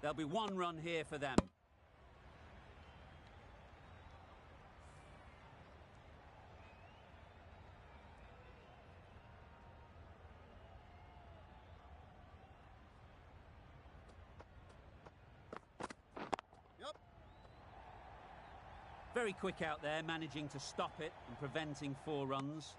There'll be one run here for them. Very quick out there, managing to stop it and preventing 4 runs.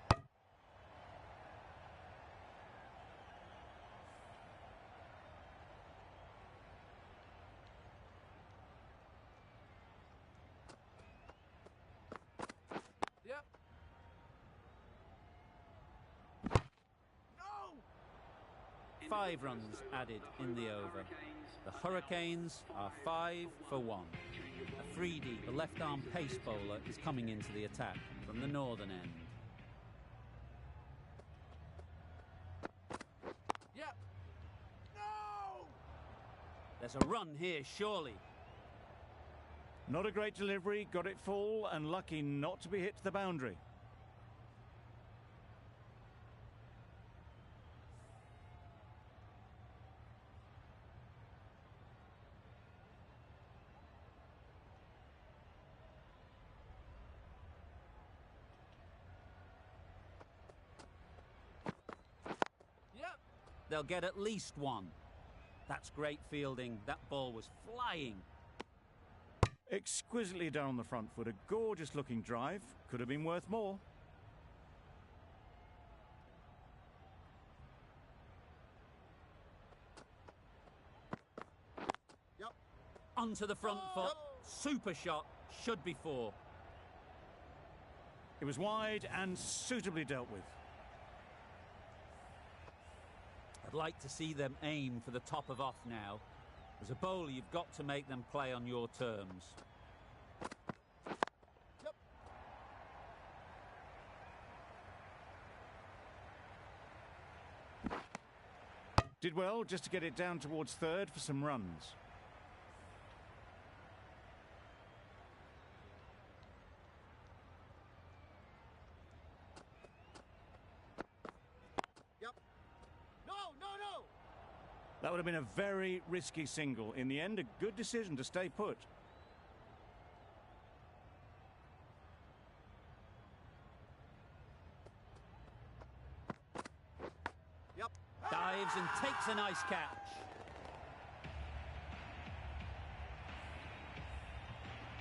Yep. No! 5 runs added in the over. The Hurricanes are 5 for 1. Afridi, the left-arm pace bowler, is coming into the attack from the northern end. Yep. No! There's a run here, surely. Not a great delivery, got it full and lucky not to be hit to the boundary. They'll get at least 1. That's great fielding. That ball was flying. Exquisitely done on the front foot. A gorgeous looking drive. Could have been worth more. Yep. Onto the front foot. Super shot. Should be 4. It was wide and suitably dealt with. I'd like to see them aim for the top of off now. As a bowler, you've got to make them play on your terms. Yep. Did well just to get it down towards third for some runs. That would have been a very risky single. In the end, a good decision to stay put. Yep. Dives and takes a nice catch.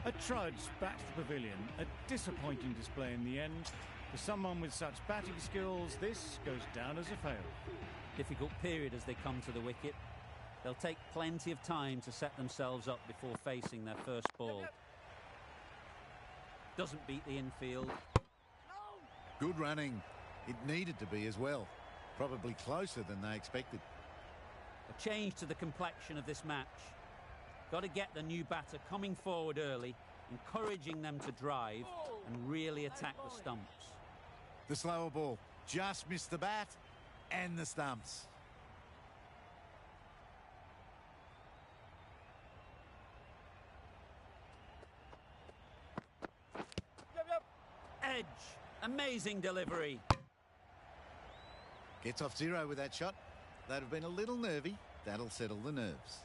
A trudge back to the pavilion. A disappointing display in the end. For someone with such batting skills, this goes down as a fail. Difficult period as they come to the wicket. They'll take plenty of time to set themselves up before facing their first ball. Doesn't beat the infield. Good running. It needed to be as well. Probably closer than they expected. A change to the complexion of this match. Got to get the new batter coming forward early, encouraging them to drive and really attack the stumps. The slower ball just missed the bat and the stumps. Edge. Amazing delivery. Gets off 0 with that shot. They'd have been a little nervy. That'll settle the nerves.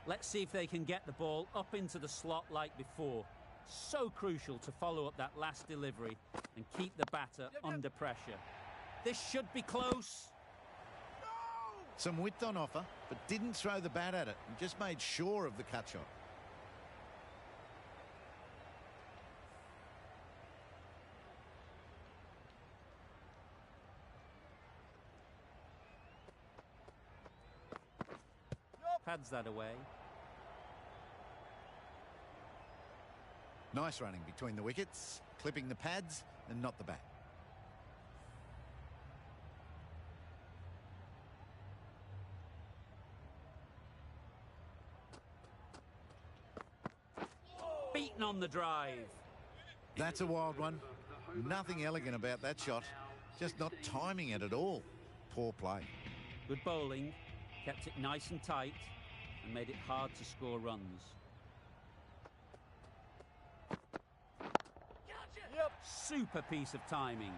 Let's see if they can get the ball up into the slot like before. So crucial to follow up that last delivery and keep the batter under pressure. This should be close. Some width on offer, but didn't throw the bat at it and just made sure of the cut shot. Pads that away. Nice running between the wickets, clipping the pads and not the bat. Beaten on the drive. That's a wild one. Nothing elegant about that shot. Just not timing it at all. Poor play. Good bowling. Kept it nice and tight and made it hard to score runs. Yep. Super piece of timing.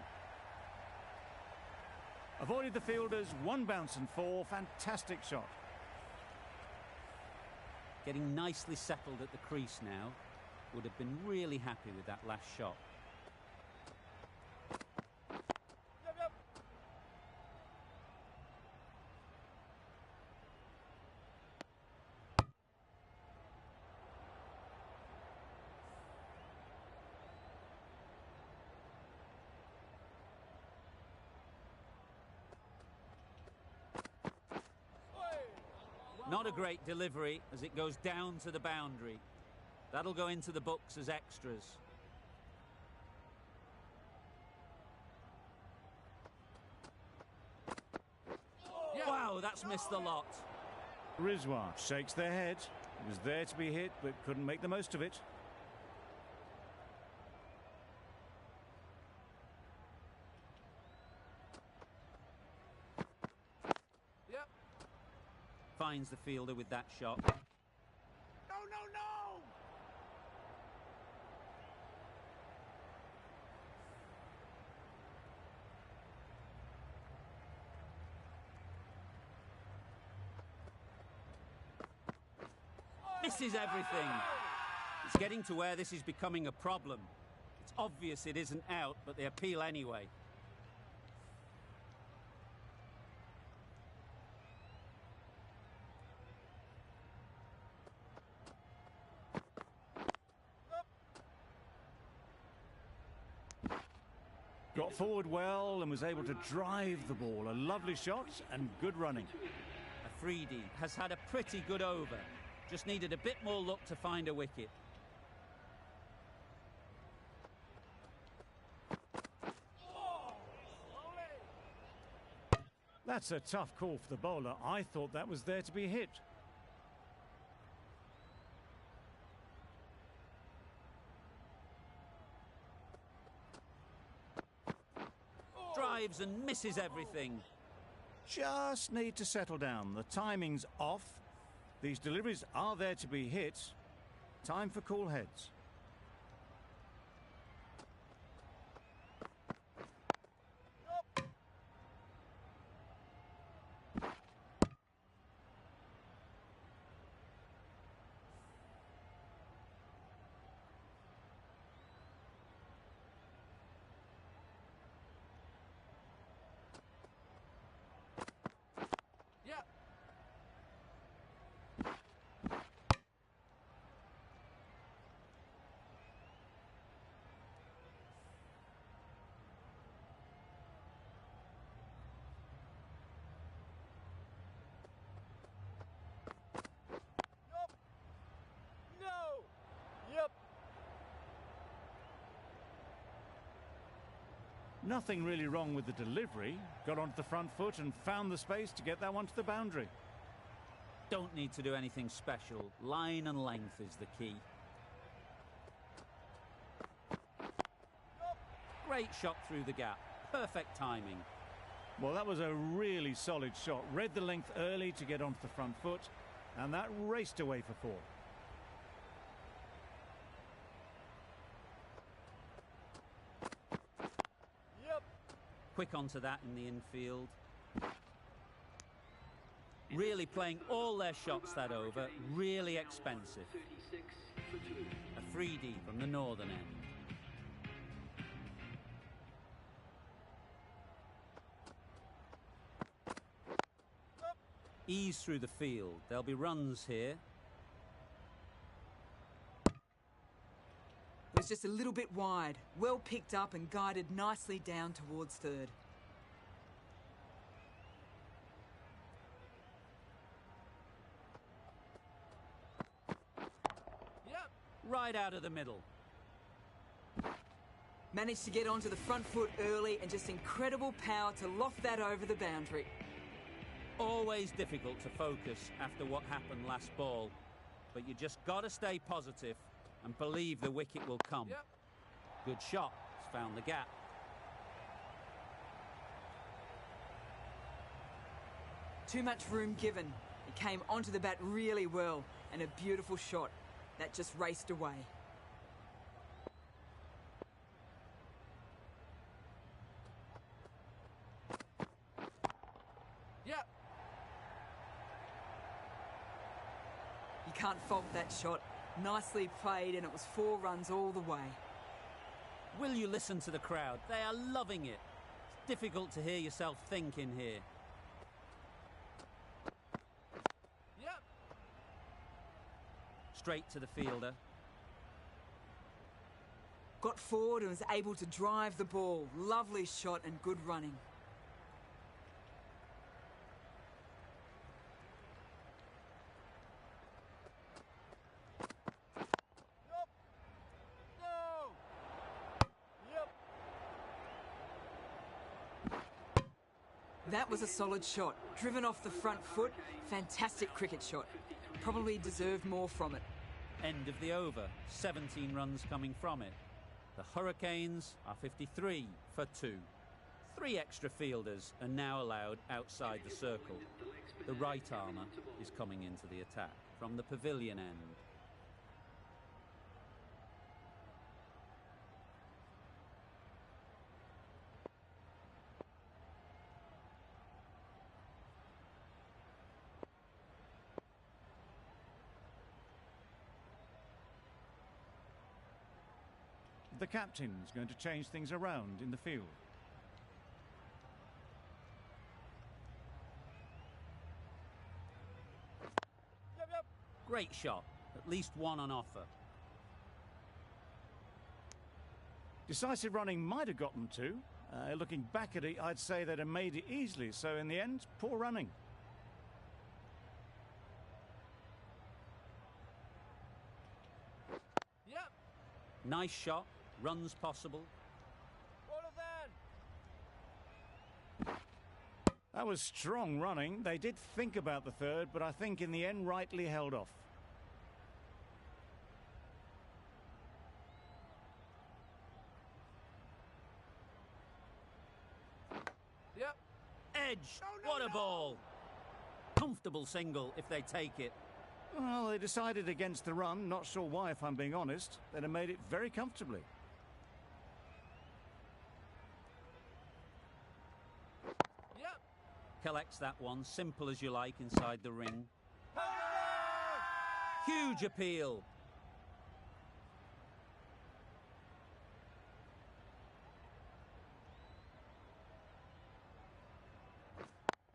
Avoided the fielders, 1 bounce and 4. Fantastic shot. Getting nicely settled at the crease now. Would have been really happy with that last shot. Yep, yep. Not a great delivery as it goes down to the boundary. That'll go into the books as extras. Yeah. Wow, that's missed the lot. Rizwan shakes their head. It was there to be hit, but couldn't make the most of it. Yep. Finds the fielder with that shot. No, no, no! Misses everything. It's getting to where this is becoming a problem. It's obvious it isn't out, but they appeal anyway. Got forward well and was able to drive the ball. A lovely shot and good running. Afridi has had a pretty good over. Just needed a bit more luck to find a wicket. That's a tough call for the bowler. I thought that was there to be hit. Drives and misses everything. Just need to settle down. The timing's off. These deliveries are there to be hit. Time for cool heads. Yep. Nope. No. Yep. Nothing really wrong with the delivery. Got onto the front foot and found the space to get that one to the boundary. Don't need to do anything special. Line and length is the key. Great shot through the gap. Perfect timing. Well, that was a really solid shot. Read the length early to get onto the front foot, and that raced away for four. Yep. Quick onto that in the infield. Really playing all their shots that over. Really expensive. Afridi from the northern end. Ease through the field. There'll be runs here. It was just a little bit wide. Well picked up and guided nicely down towards third. Yep. Right out of the middle. Managed to get onto the front foot early and just incredible power to loft that over the boundary. Always difficult to focus after what happened last ball. But you just got to stay positive and believe the wicket will come. Yep. Good shot. It's found the gap. Too much room given. It came onto the bat really well and a beautiful shot. That just raced away. Yep. You can't fault that shot. Nicely played, and it was 4 runs all the way. Will you listen to the crowd? They are loving it. It's difficult to hear yourself think in here. Yep. Straight to the fielder. Got forward and was able to drive the ball. Lovely shot and good running. Yup. No. Yep. That was a solid shot. Driven off the front foot. Fantastic cricket shot. Probably deserved more from it. End of the over. 17 runs coming from it. The Hurricanes are 53 for 2. 3 extra fielders are now allowed outside the circle. The right armour is coming into the attack from the pavilion end. The captain's going to change things around in the field. Yep, yep. Great shot. At least one on offer. Decisive running might have gotten 2. Looking back at it, I'd say they'd have made it easily. So in the end, poor running. Yep. Nice shot. Runs possible. What of that? That was strong running. They did think about the third, but I think in the end rightly held off. Yep. Edge. No, What a no. ball. Comfortable single if they take it. Well, they decided against the run. Not sure why, if I'm being honest. They'd have made it very comfortably. Yep. Collects that one, simple as you like, inside the ring. Huge appeal.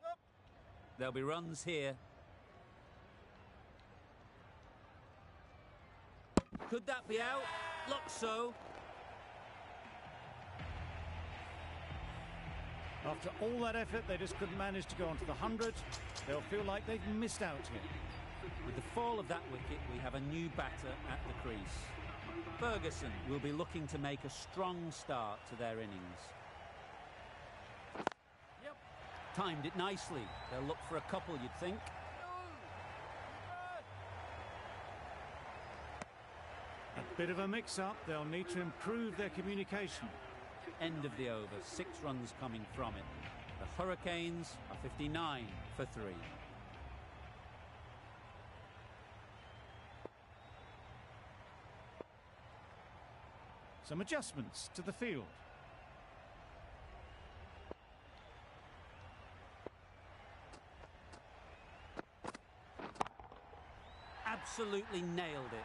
Yep. There'll be runs here. Could that be out? Looks so. After all that effort, they just couldn't manage to go onto the 100. They'll feel like they've missed out here. With the fall of that wicket, we have a new batter at the crease. Ferguson will be looking to make a strong start to their innings. Yep. Timed it nicely. They'll look for a couple, you'd think. A bit of a mix-up. They'll need to improve their communication. End of the over. 6 runs coming from it. The Hurricanes are 59 for 3. Some adjustments to the field. Absolutely nailed it.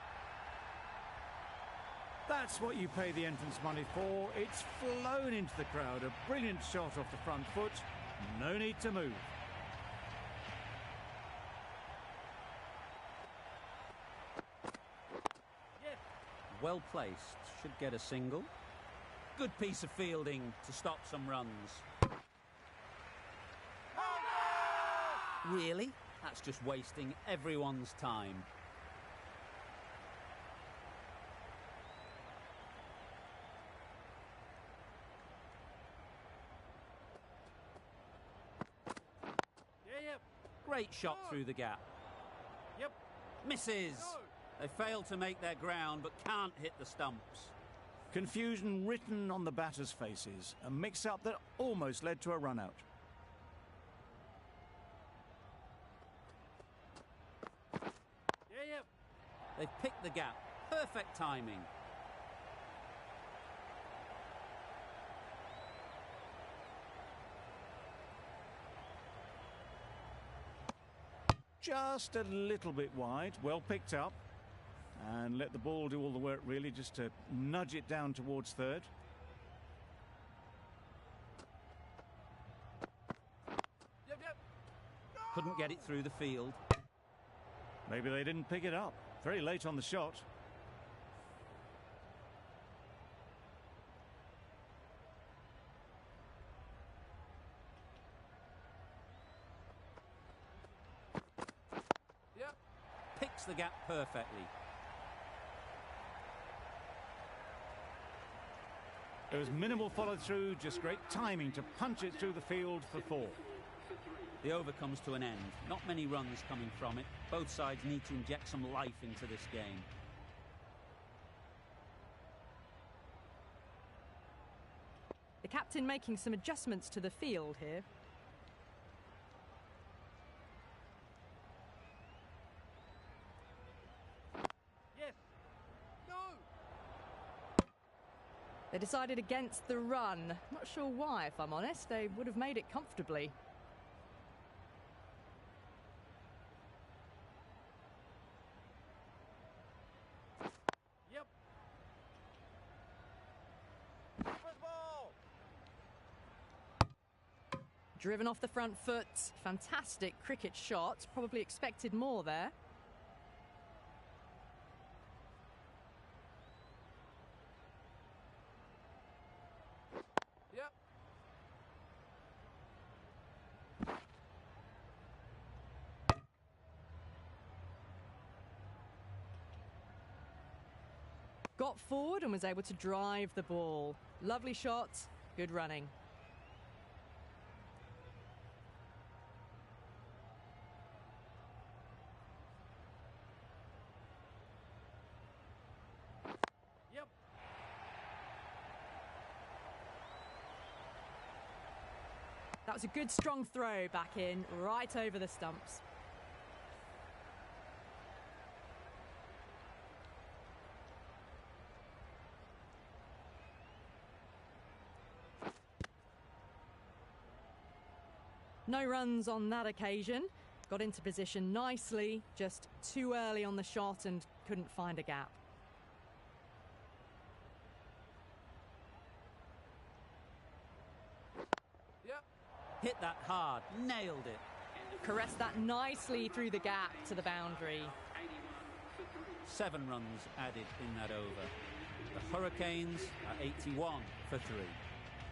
That's what you pay the entrance money for. It's flown into the crowd. A brilliant shot off the front foot. No need to move. Yes. Well placed. Should get a single. Good piece of fielding to stop some runs. Really? That's just wasting everyone's time. Yeah, yep. Great shot through the gap. Yep. Misses. No. They fail to make their ground but can't hit the stumps. Confusion written on the batters' faces. A mix-up that almost led to a run-out. Yeah, yep. They've picked the gap. Perfect timing. just a little bit wide. Well picked up. And let the ball do all the work, really, just to nudge it down towards third. Yep, yep. Couldn't get it through the field. Maybe they didn't pick it up. Very late on the shot. Yep. Picks the gap perfectly. There was minimal follow-through, just great timing to punch it through the field for 4. The over comes to an end. Not many runs coming from it. Both sides need to inject some life into this game. The captain making some adjustments to the field here. Yes. Go. They decided against the run. Not sure why, if I'm honest. They would have made it comfortably. Yep. First ball. Driven off the front foot. Fantastic cricket shot. Probably expected more there. Yep. Got forward and was able to drive the ball. Lovely shot. Good running. Yep. That was a good strong throw back in, right over the stumps. No runs on that occasion. Got into position nicely, just too early on the shot and couldn't find a gap. Yep. Hit that hard. Nailed it. Caressed that nicely through the gap to the boundary. 7 runs added in that over. The Hurricanes are 81 for 3.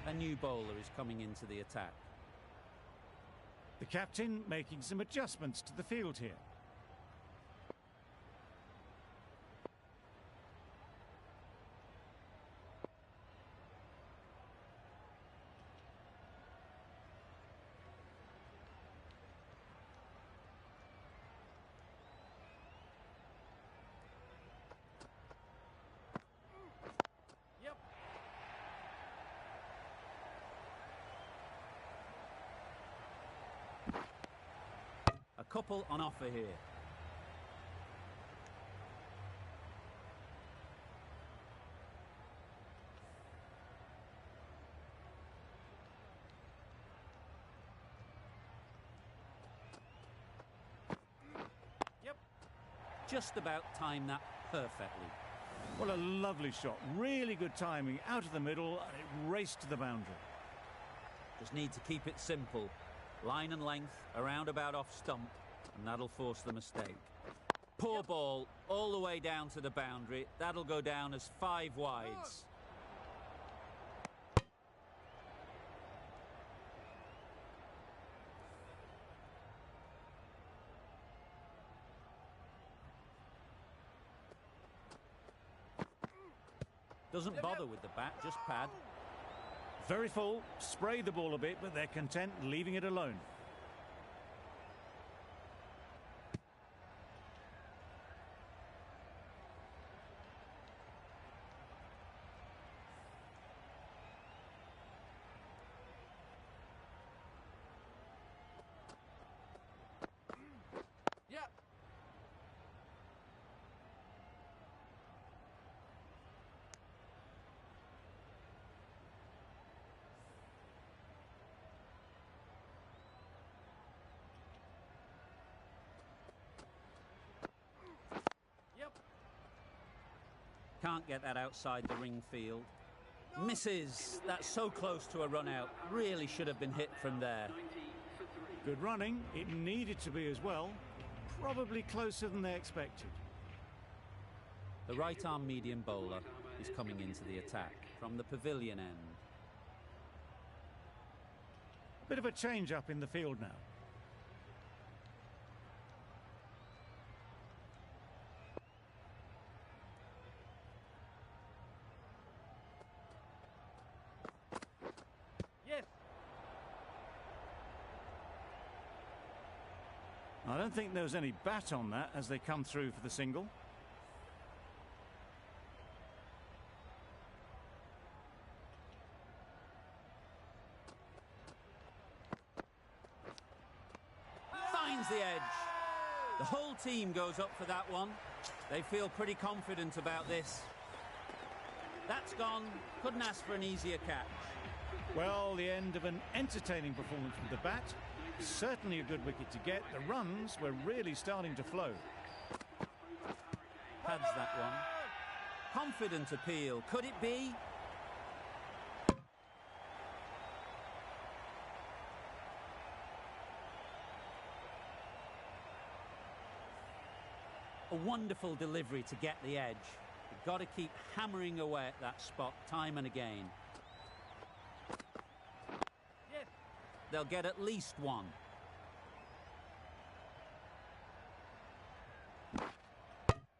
A new bowler is coming into the attack. The captain making some adjustments to the field here. Yep. A couple on offer here. Yep. Just about timed that perfectly. What a lovely shot. Really good timing. Out of the middle, and it raced to the boundary. Just need to keep it simple. Line and length, around about off stump, and that'll force the mistake. Poor ball, all the way down to the boundary. That'll go down as 5 wides. Doesn't bother with the bat, just pad. Very full, spray the ball a bit, but they're content leaving it alone. Yep. Can't get that outside the ring field. Misses. That's so close to a run out. Really should have been hit from there. Good running. It needed to be as well. Probably closer than they expected. The right-arm medium bowler is coming into the attack from the pavilion end. Bit of a change-up in the field now. Yes. I don't think there was any bat on that as they come through for the single. Finds the edge. The whole team goes up for that one. They feel pretty confident about this. That's gone. Couldn't ask for an easier catch. Well, the end of an entertaining performance with the bat. Certainly a good wicket to get. The runs were really starting to flow. Pads that one. Confident appeal. Could it be? A wonderful delivery to get the edge. You've got to keep hammering away at that spot time and again. Yes. They'll get at least one.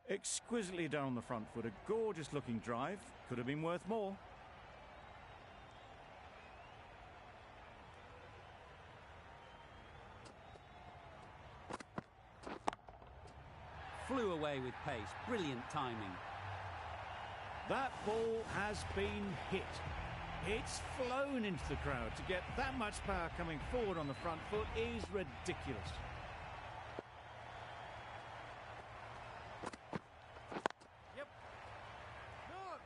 Exquisitely done on the front foot. A gorgeous looking drive. Could have been worth more. Flew away with pace. Brilliant timing. That ball has been hit. It's flown into the crowd. To get that much power coming forward on the front foot is ridiculous. Yep. No.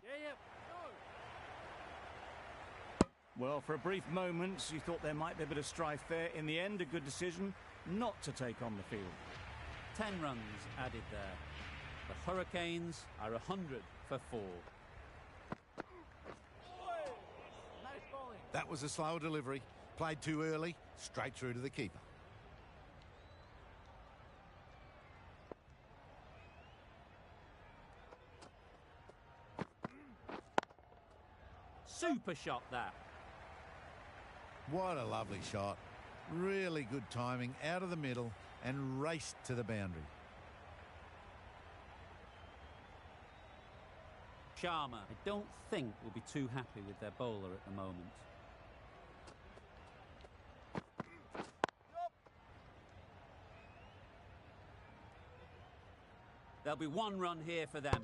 Yeah, yep. No. Well, for a brief moment, you thought there might be a bit of strife there. In the end, a good decision not to take on the field. 10 runs added there. The Hurricanes are 100 for 4. Nice bowling. That was a slow delivery. Played too early, straight through to the keeper. Super shot that. What a lovely shot. Really good timing, out of the middle and raced to the boundary. Sharma, I don't think, will be too happy with their bowler at the moment. There'll be one run here for them.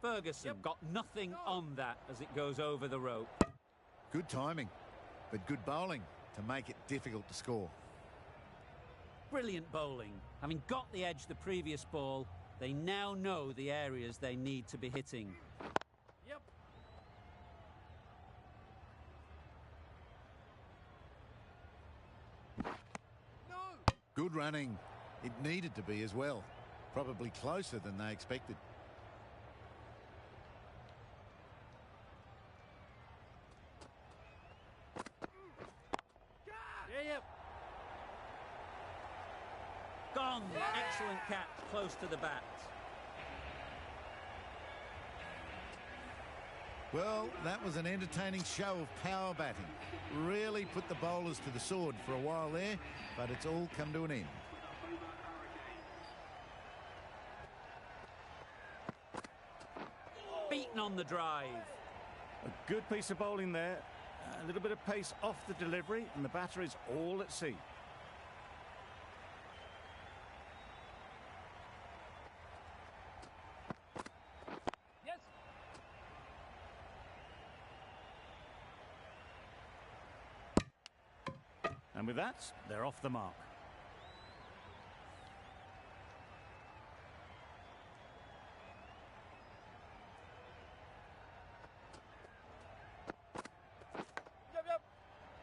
Ferguson got nothing on that as it goes over the rope. Good timing, but good bowling to make it difficult to score. Brilliant bowling. Having got the edge the previous ball, they now know the areas they need to be hitting. Yep. No. Good running. It needed to be as well. Probably closer than they expected. Yeah, yep. Gone. Excellent catch, close to the bat. Well, that was an entertaining show of power batting. Really put the bowlers to the sword for a while there, but it's all come to an end. Beaten on the drive. A good piece of bowling there. A little bit of pace off the delivery, and the batter is all at sea. Yes. And with that, they're off the mark.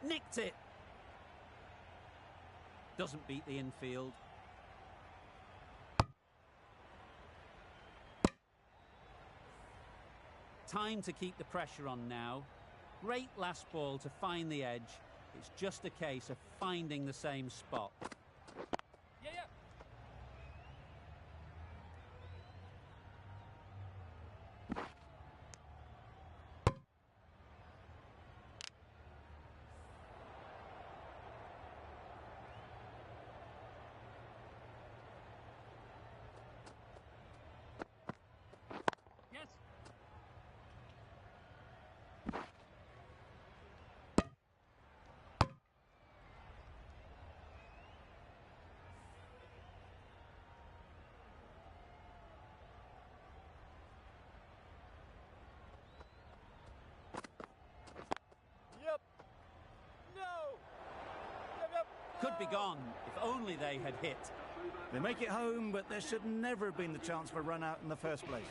Nicked it. Doesn't beat the infield. Time to keep the pressure on now. Great last ball to find the edge. It's just a case of finding the same spot. Yeah, yeah. Yes. Yep. No. Yep, yep. Could be gone if only they had hit. They make it home, but there should never have been the chance for a run out in the first place.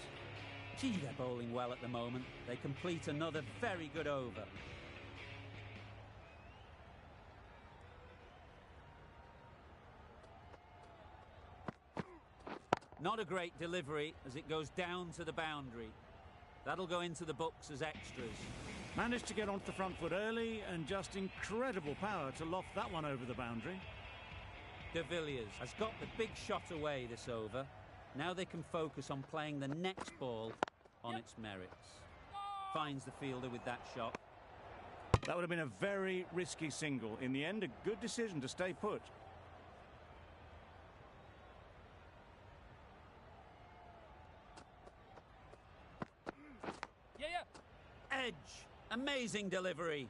Gee, they're bowling well at the moment. They complete another very good over. Not a great delivery as it goes down to the boundary. That'll go into the books as extras. Managed to get onto the front foot early and just incredible power to loft that one over the boundary. De Villiers has got the big shot away this over. Now they can focus on playing the next ball on its merits. Finds the fielder with that shot. That would have been a very risky single. In the end, a good decision to stay put. Yeah, yeah. Edge. Amazing delivery.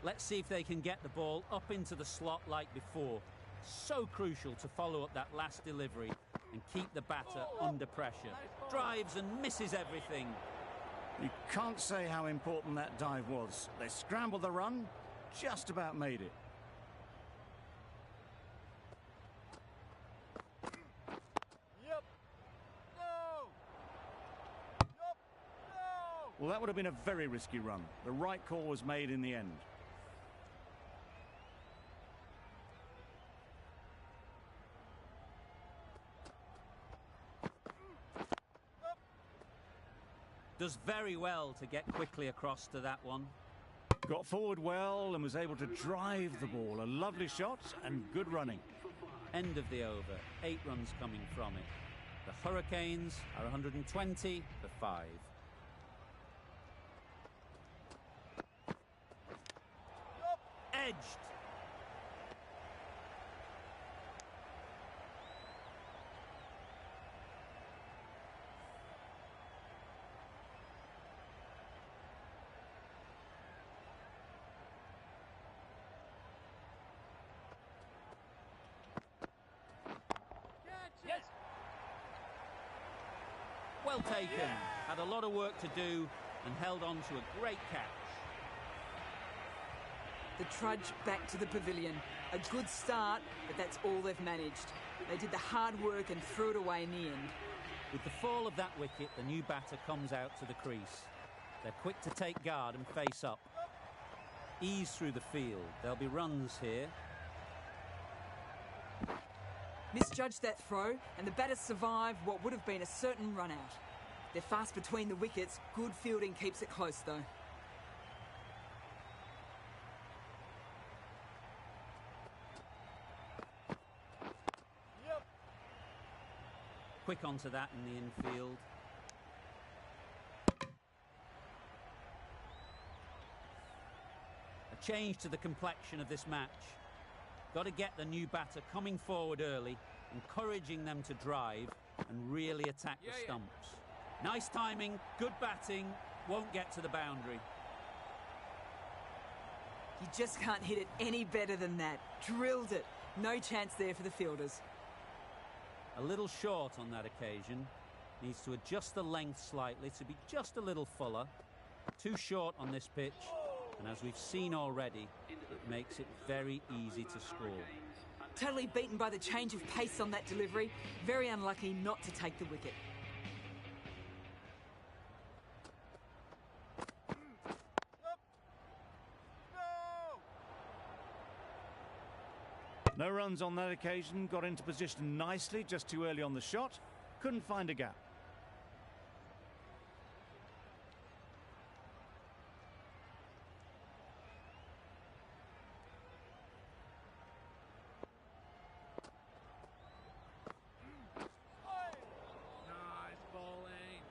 Let's see if they can get the ball up into the slot like before. So crucial to follow up that last delivery and keep the batter under pressure. Drives and misses everything. You can't say how important that dive was. They scrambled the run, just about made it. Yep. No. Yep. No. Well, that would have been a very risky run. The right call was made in the end. Does very well to get quickly across to that one. Got forward well and was able to drive the ball. A lovely shot and good running. End of the over. 8 runs coming from it. The Hurricanes are 120 for 5. Edged. Yes. Well taken. Had a lot of work to do and held on to a great catch. The trudge back to the pavilion. A good start, but that's all they've managed. They did the hard work and threw it away in the end. With the fall of that wicket, the new batter comes out to the crease. They're quick to take guard and face up. Ease through the field. There'll be runs here. Misjudged that throw, and the batters survive what would have been a certain run out. They're fast between the wickets. Good fielding keeps it close, though. Yep. Quick onto that in the infield. A change to the complexion of this match. Got to get the new batter coming forward early, encouraging them to drive and really attack the stumps. Nice timing, good batting, won't get to the boundary. You just can't hit it any better than that. Drilled it. No chance there for the fielders. A little short on that occasion. Needs to adjust the length slightly to be just a little fuller. Too short on this pitch, and as we've seen already, it makes it very easy to score. Totally beaten by the change of pace on that delivery. Very unlucky not to take the wicket. No runs on that occasion, got into position nicely, just too early on the shot, couldn't find a gap. Nice bowling.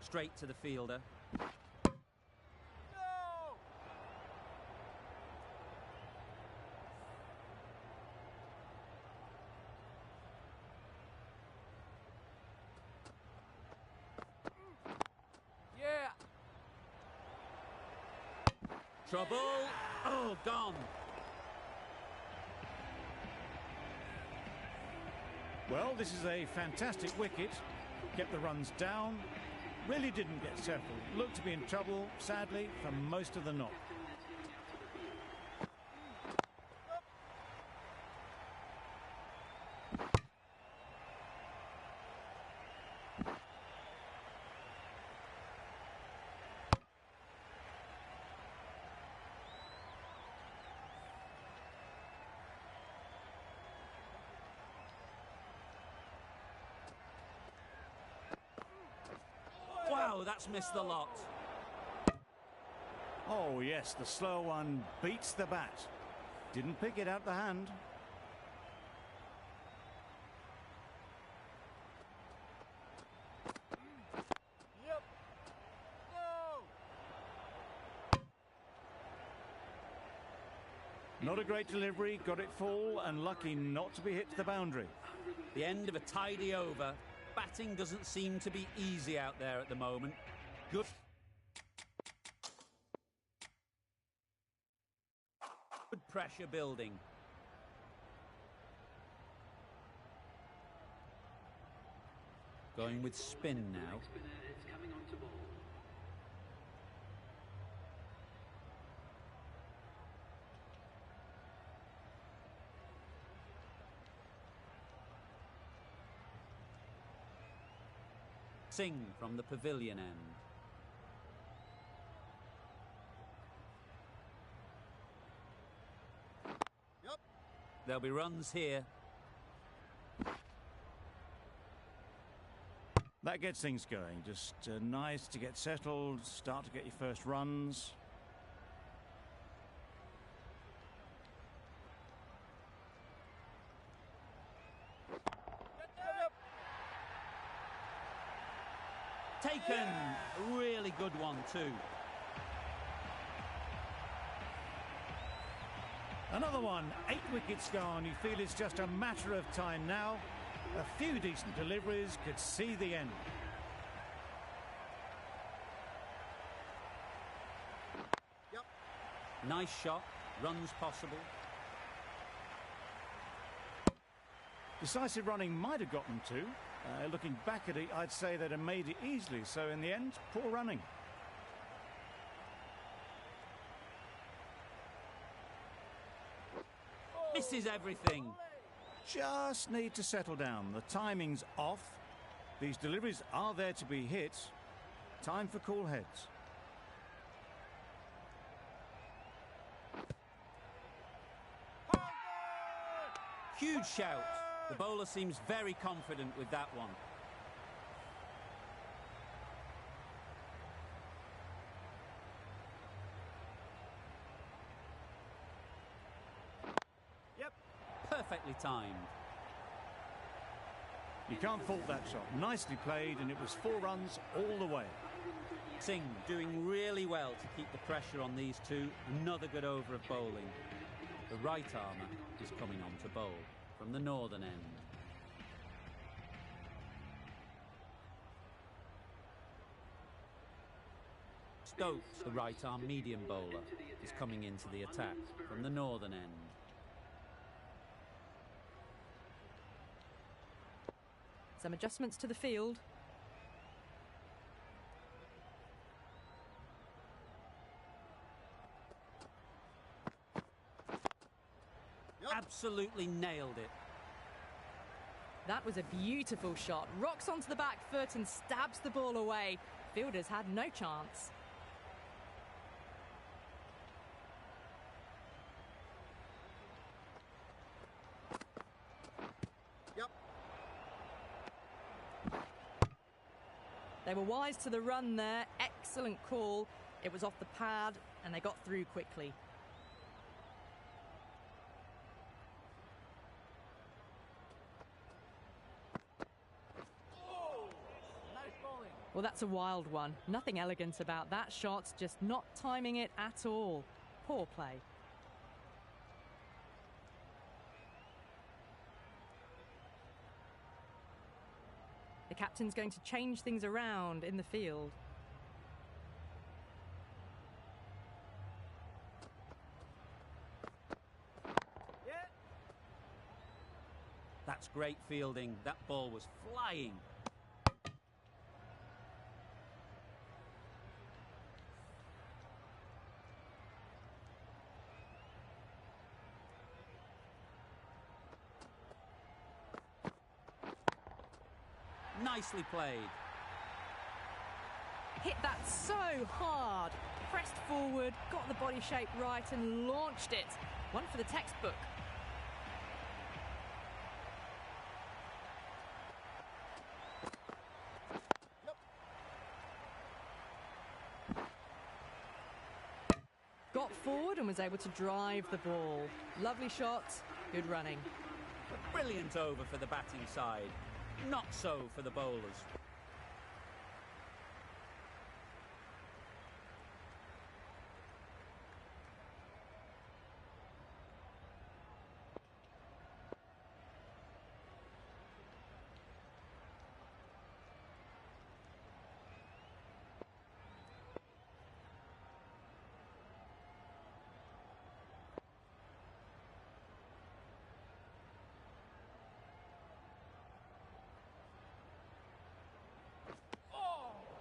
Straight to the fielder. No! Yeah! Trouble. Oh, gone. Well, this is a fantastic wicket. Kept the runs down. Really didn't get settled. Looked to be in trouble, sadly, for most of the knock. Wow, that's missed the lot. Oh, yes, the slow one beats the bat. Didn't pick it out the hand. Yep! No! Not a great delivery, got it full and lucky not to be hit to the boundary. The end of a tidy over. Batting doesn't seem to be easy out there at the moment. Good pressure building. Going with spin now. Sing from the pavilion end. Yep! There'll be runs here. That gets things going. Just nice to get settled, start to get your first runs. Taken. A really good one too. Another one, 8 wickets gone. You feel it's just a matter of time now. A few decent deliveries could see the end. Yep! Nice shot. Runs possible. Decisive running might have gotten to. Looking back at it, I'd say they'd have made it easily. So in the end, poor running. Misses everything. Just need to settle down. The timing's off. These deliveries are there to be hit. Time for cool heads. Huge shout. The bowler seems very confident with that one. Yep! Perfectly timed. You can't fault that shot. Nicely played, and it was 4 runs all the way. Singh doing really well to keep the pressure on these two. Another good over of bowling. The right armour is coming on to bowl from the northern end. Stokes, the right arm medium bowler, is coming into the attack from the northern end. Some adjustments to the field. Absolutely nailed it. That was a beautiful shot. Rocks onto the back foot and stabs the ball away. Fielders had no chance. Yep. They were wise to the run there. Excellent call. It was off the pad and they got through quickly. Well, that's a wild one. Nothing elegant about that shot, just not timing it at all. Poor play. The captain's going to change things around in the field. Yeah. That's great fielding. That ball was flying. Nicely played. Hit that so hard. Pressed forward, got the body shape right and launched it. One for the textbook. Yep. Got forward and was able to drive the ball. Lovely shot, good running. A brilliant over for the batting side. Not so for the bowlers.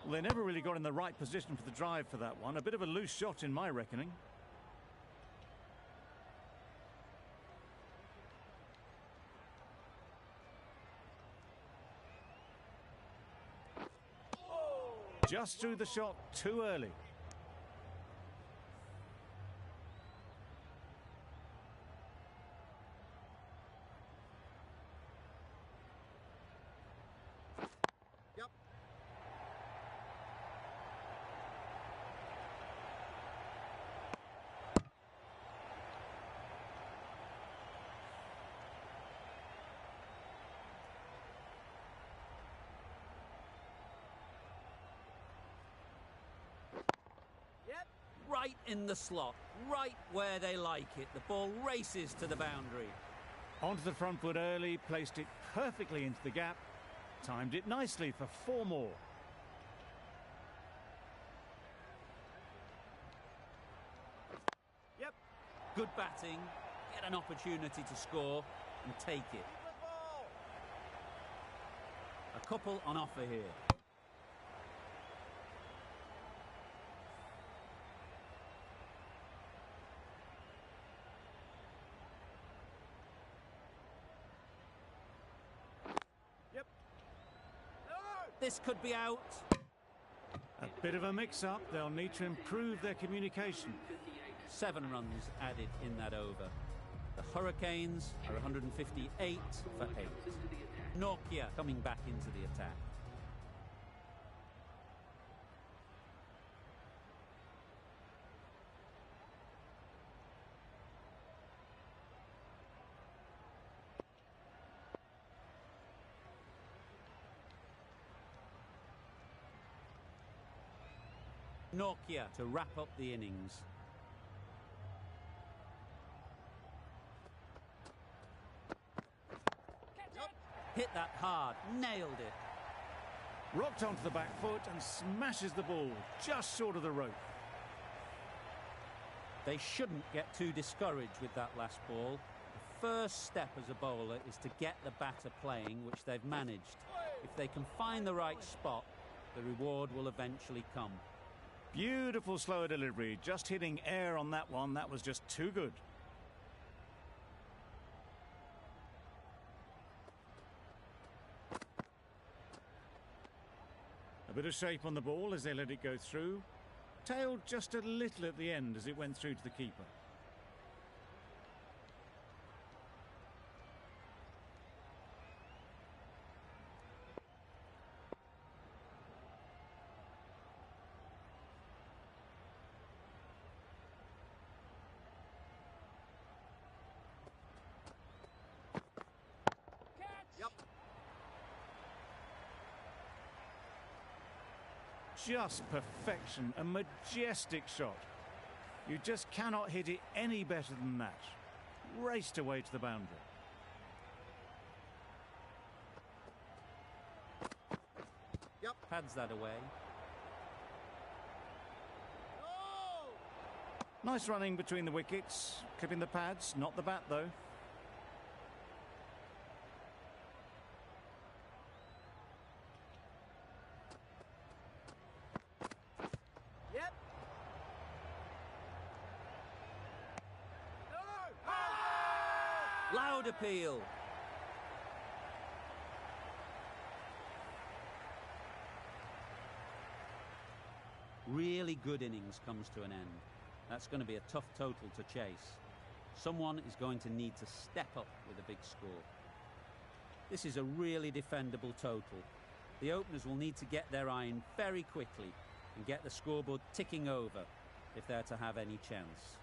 Well, they never really got in the right position for the drive for that one. A bit of a loose shot in my reckoning. Just threw the shot too early. Yep. Yep. Right in the slot, right where they like it. The ball races to the boundary. Onto the front foot early, placed it perfectly into the gap. Timed it nicely for 4 more. Yep. Good batting, get an opportunity to score and take it. Keep the ball. A couple on offer here. Yep. No. This could be out. A bit of a mix-up. They'll need to improve their communication. 7 runs added in that over. The Hurricanes are 158 for 8. Nokia coming back into the attack. Nokia to wrap up the innings. Hit that hard, nailed it. Rocked onto the back foot and smashes the ball just short of the rope. They shouldn't get too discouraged with that last ball. The first step as a bowler is to get the batter playing, which they've managed. If they can find the right spot, the reward will eventually come. Beautiful slower delivery, just hitting air on that one. That was just too good. A bit of shape on the ball as they let it go through. Tailed just a little at the end as it went through to the keeper. Yep. Just perfection, a majestic shot. You just cannot hit it any better than that. Raced away to the boundary. Yep. Pads that away. No! Nice running between the wickets, clipping the pads, not the bat though. Yep. No! Loud appeal. Really good innings comes to an end. That's going to be a tough total to chase. Someone is going to need to step up with a big score. This is a really defendable total. The openers will need to get their iron very quickly and get the scoreboard ticking over if they're to have any chance.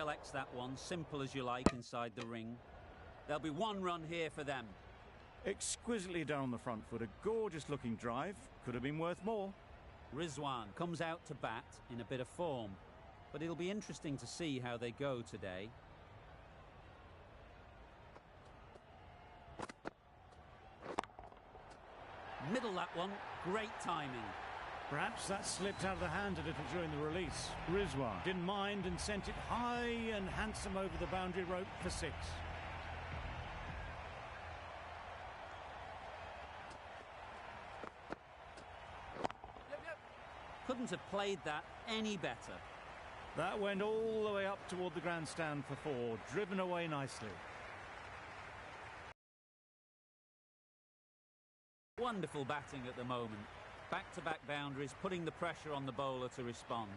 collects that one, simple as you like, inside the ring. There'll be one run here for them. Exquisitely done on the front foot. A gorgeous-looking drive. Could have been worth more. Rizwan comes out to bat in a bit of form, but it'll be interesting to see how they go today. Middle that one, great timing. Perhaps that slipped out of the hand a little during the release. Rizwan didn't mind and sent it high and handsome over the boundary rope for 6. Couldn't have played that any better. That went all the way up toward the grandstand for 4, driven away nicely. Wonderful batting at the moment. Back-to-back boundaries, putting the pressure on the bowler to respond.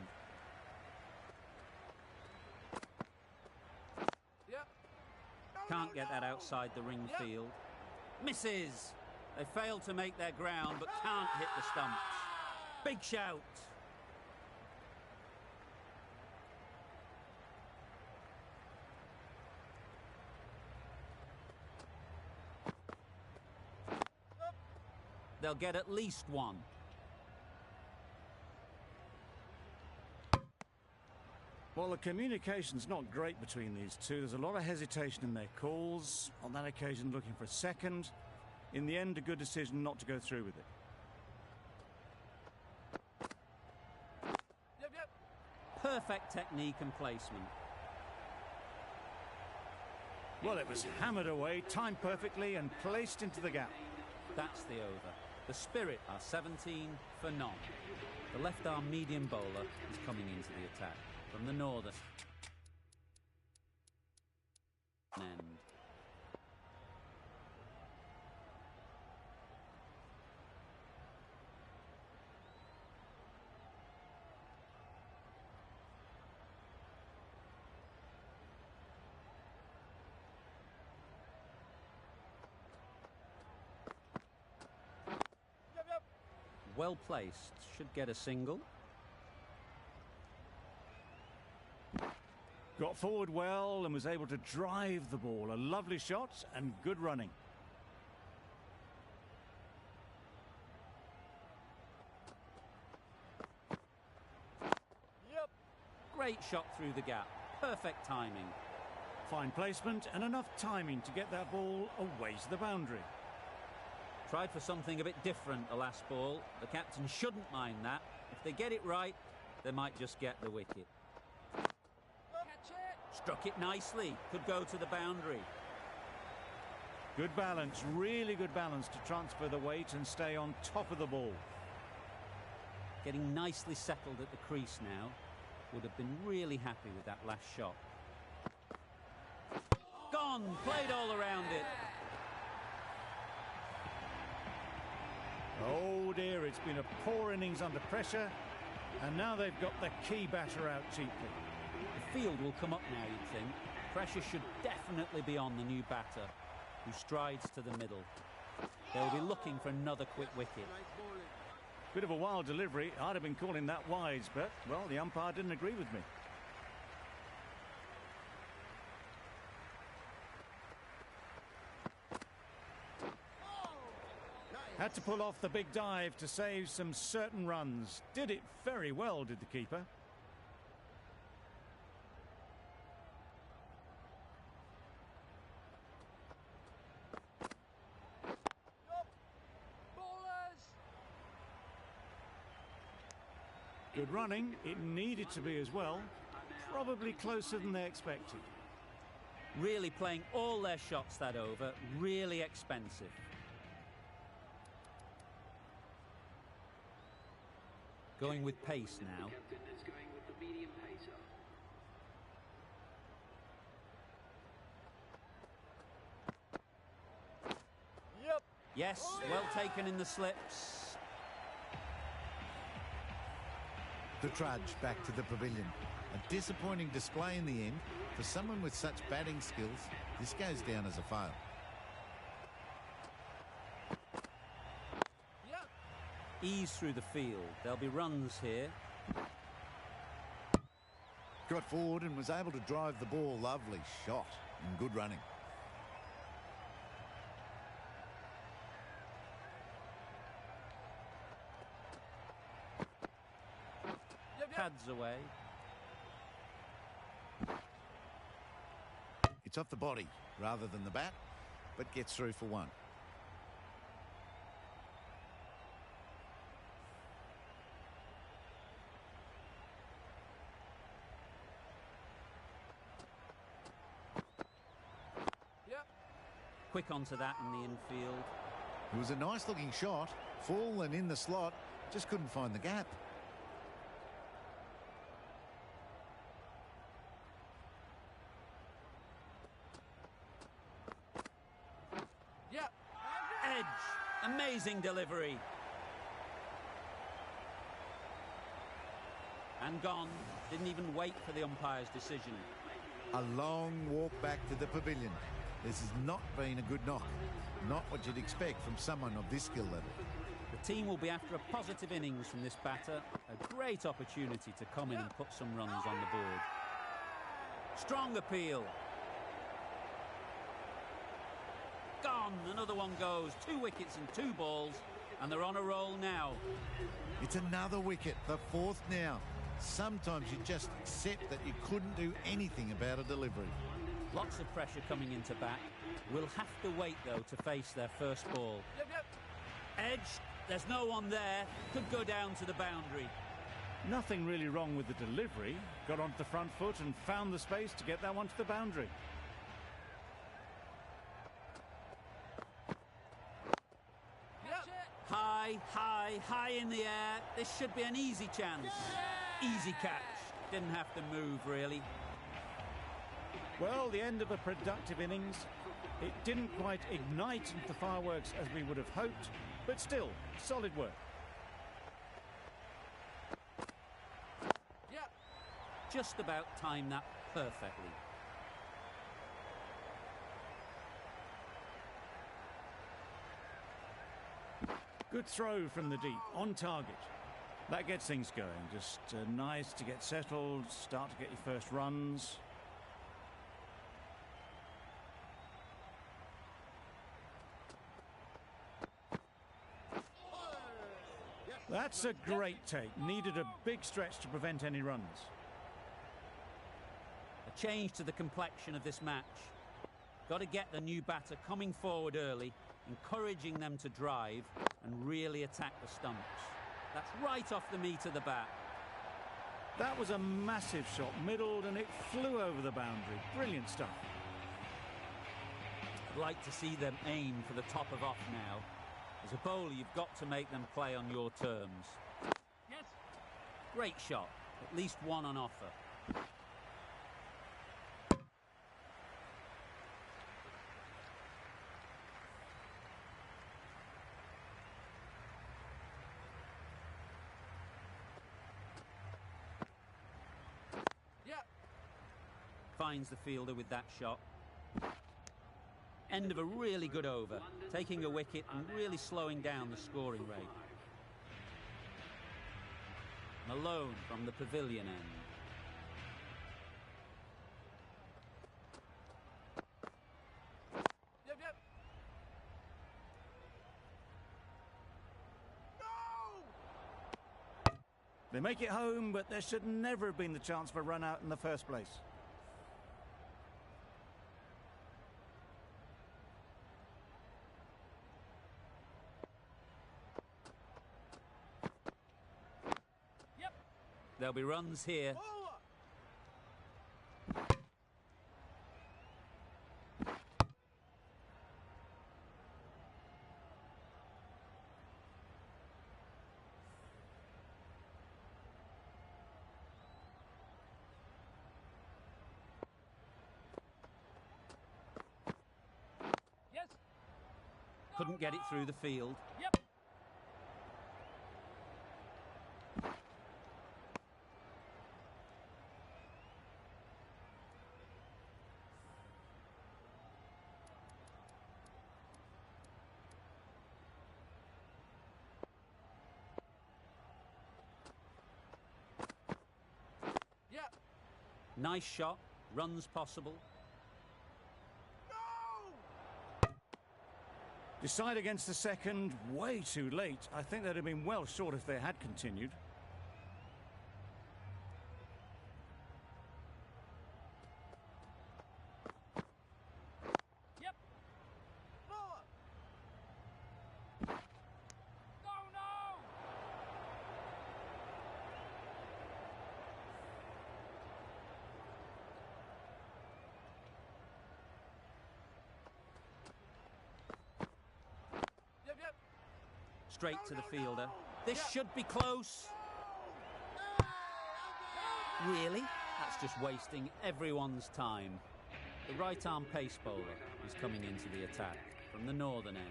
Can't get that outside the ring field. Misses! They failed to make their ground, but can't hit the stumps. Big shout! They'll get at least one. Well, the communication's not great between these two. There's a lot of hesitation in their calls. On that occasion, looking for a second. In the end, a good decision not to go through with it. Perfect technique and placement. Well, it was hammered away, timed perfectly and placed into the gap. That's the over. The Spirit are 17 for none. The left-arm medium bowler is coming into the attack from the northern end. Well placed, should get a single. Got forward well and was able to drive the ball. A lovely shot and good running. Great shot through the gap. Perfect timing. Fine placement and enough timing to get that ball away to the boundary. Tried for something a bit different the last ball. The captain shouldn't mind that. If they get it right, they might just get the wicket. Struck it nicely. Could go to the boundary. Good balance, really good balance to transfer the weight and stay on top of the ball. Getting nicely settled at the crease now. Would have been really happy with that last shot. Gone! Played all around it. Oh dear, it's been a poor innings under pressure, and now they've got the key batter out cheaply. The field will come up now, you'd think. Pressure should definitely be on the new batter, who strides to the middle. They'll be looking for another quick wicket. Bit of a wild delivery. I'd have been calling that wise, but, well, the umpire didn't agree with me. Had to pull off the big dive to save some certain runs. Did it very well, did the keeper. Good running. It needed to be as well. Probably closer than they expected. Really playing all their shots that over. Really expensive. Going with pace now. Yes, well taken in the slips. The trudge back to the pavilion. A disappointing display in the end. For someone with such batting skills, this goes down as a fail. Ease through the field. There'll be runs here. got forward and was able to drive the ball. Lovely shot and good running. Pads away. It's off the body rather than the bat, but gets through for one. Quick onto that in the infield. It was a nice looking shot, full and in the slot, just couldn't find the gap. Edge. Amazing delivery. And gone. Didn't even wait for the umpire's decision. A long walk back to the pavilion. This has not been a good knock. Not what you'd expect from someone of this skill level. The team will be after a positive innings from this batter. A great opportunity to come in and put some runs on the board. Strong appeal. Gone. Another one goes. 2 wickets and 2 balls. And they're on a roll now. It's another wicket, the 4th now. Sometimes you just accept that you couldn't do anything about a delivery. Lots of pressure coming into bat. Will have to wait, though, to face their first ball. Edge. There's no one there. Could go down to the boundary. Nothing really wrong with the delivery. Got onto the front foot and found the space to get that one to the boundary. High, high, high in the air. This should be an easy chance. Easy catch. Didn't have to move, really. Well, the end of a productive innings. It didn't quite ignite the fireworks as we would have hoped, but still, solid work. Just about timed that perfectly. Good throw from the deep, on target. That gets things going. Just nice to get settled, start to get your first runs. That's a great take. Needed a big stretch to prevent any runs. A change to the complexion of this match. Got to get the new batter coming forward early, encouraging them to drive and really attack the stumps. That's right off the meat of the bat. That was a massive shot, middled, and it flew over the boundary. Brilliant stuff. I'd like to see them aim for the top of off now. As a bowler, you've got to make them play on your terms. Great shot. At least one on offer. Finds the fielder with that shot. End of a really good over, taking a wicket and really slowing down the scoring rate. Malone from the pavilion end. They make it home, but there should never have been the chance for a run out in the first place. There'll be runs here. Couldn't get it through the field. Nice shot, runs possible. Decide against the second, way too late. I think they'd have been well short if they had continued. Yep. Lower. No! Yep. Straight to the fielder. This should be close. Really? That's just wasting everyone's time. The right-arm pace bowler is coming into the attack from the northern end.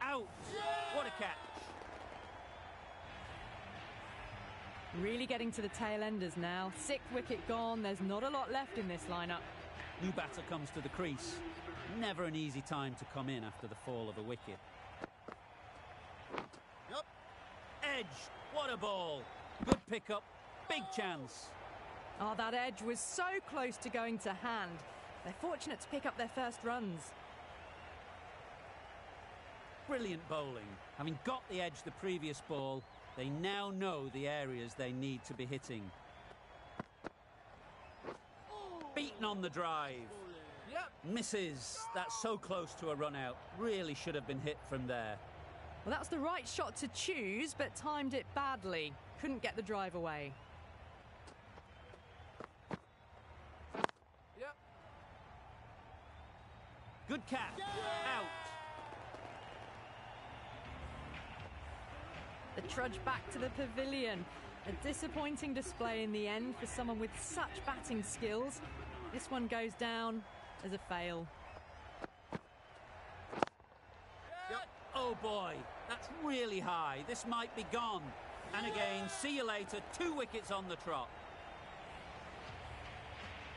Out! What a catch! Really getting to the tail enders now. 6th wicket gone. There's not a lot left in this lineup. New batter comes to the crease. Never an easy time to come in after the fall of a wicket. Yep. Edge! What a ball! Good pickup. Big chance. Oh, that edge was so close to going to hand. They're fortunate to pick up their first runs. Brilliant bowling. Having got the edge the previous ball, they now know the areas they need to be hitting. Beaten on the drive. Yep. Misses. That's so close to a run out. Really should have been hit from there. Well, that was the right shot to choose, but timed it badly. Couldn't get the drive away. Yep. Good catch. Out. The trudge back to the pavilion. A disappointing display in the end for someone with such batting skills. This one goes down as a fail. Yep. Oh boy, that's really high. This might be gone. And again, see you later. 2 wickets on the trot.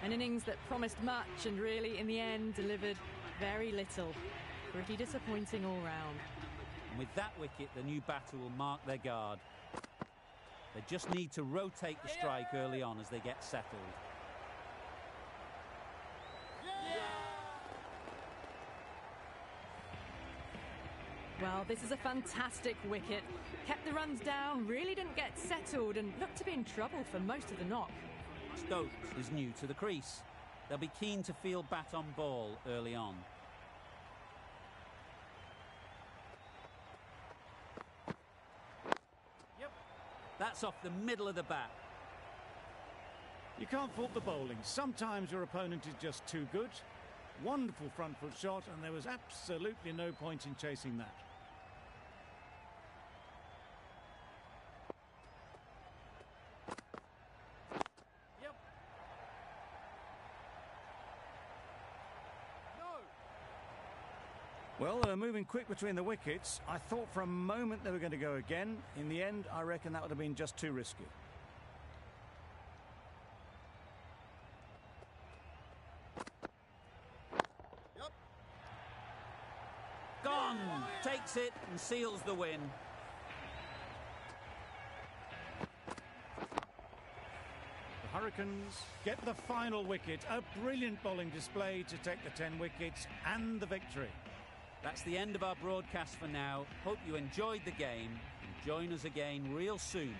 An innings that promised much and really, in the end, delivered very little. Pretty disappointing all round. And with that wicket, the new batter will mark their guard. They just need to rotate the strike early on as they get settled. Well, this is a fantastic wicket. Kept the runs down, really didn't get settled and looked to be in trouble for most of the knock. Stokes is new to the crease. They'll be keen to field bat on ball early on. Yep. That's off the middle of the bat. You can't fault the bowling. Sometimes your opponent is just too good. Wonderful front foot shot, and there was absolutely no point in chasing that. Yep. No. Well, they were moving quick between the wickets. I thought for a moment they were going to go again. In the end, I reckon that would have been just too risky. Yep. Gone! Takes it and seals the win. The Hurricanes get the final wicket. A brilliant bowling display to take the 10 wickets and the victory. That's the end of our broadcast for now. Hope you enjoyed the game and join us again real soon